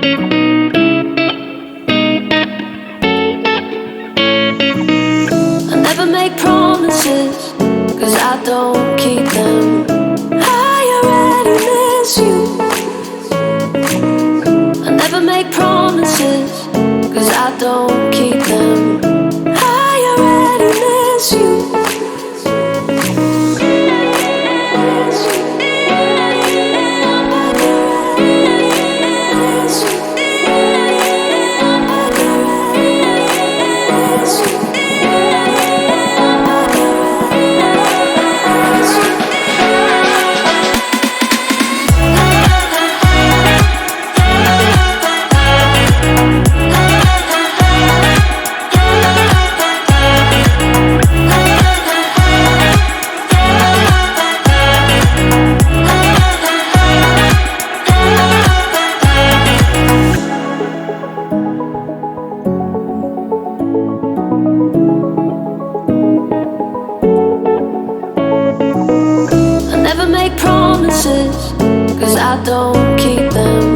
I never make promises, 'cause I don't keep them. I already miss you. I never make promises, 'cause I don't keep them. I already miss you. I never make promises, 'cause I don't keep them.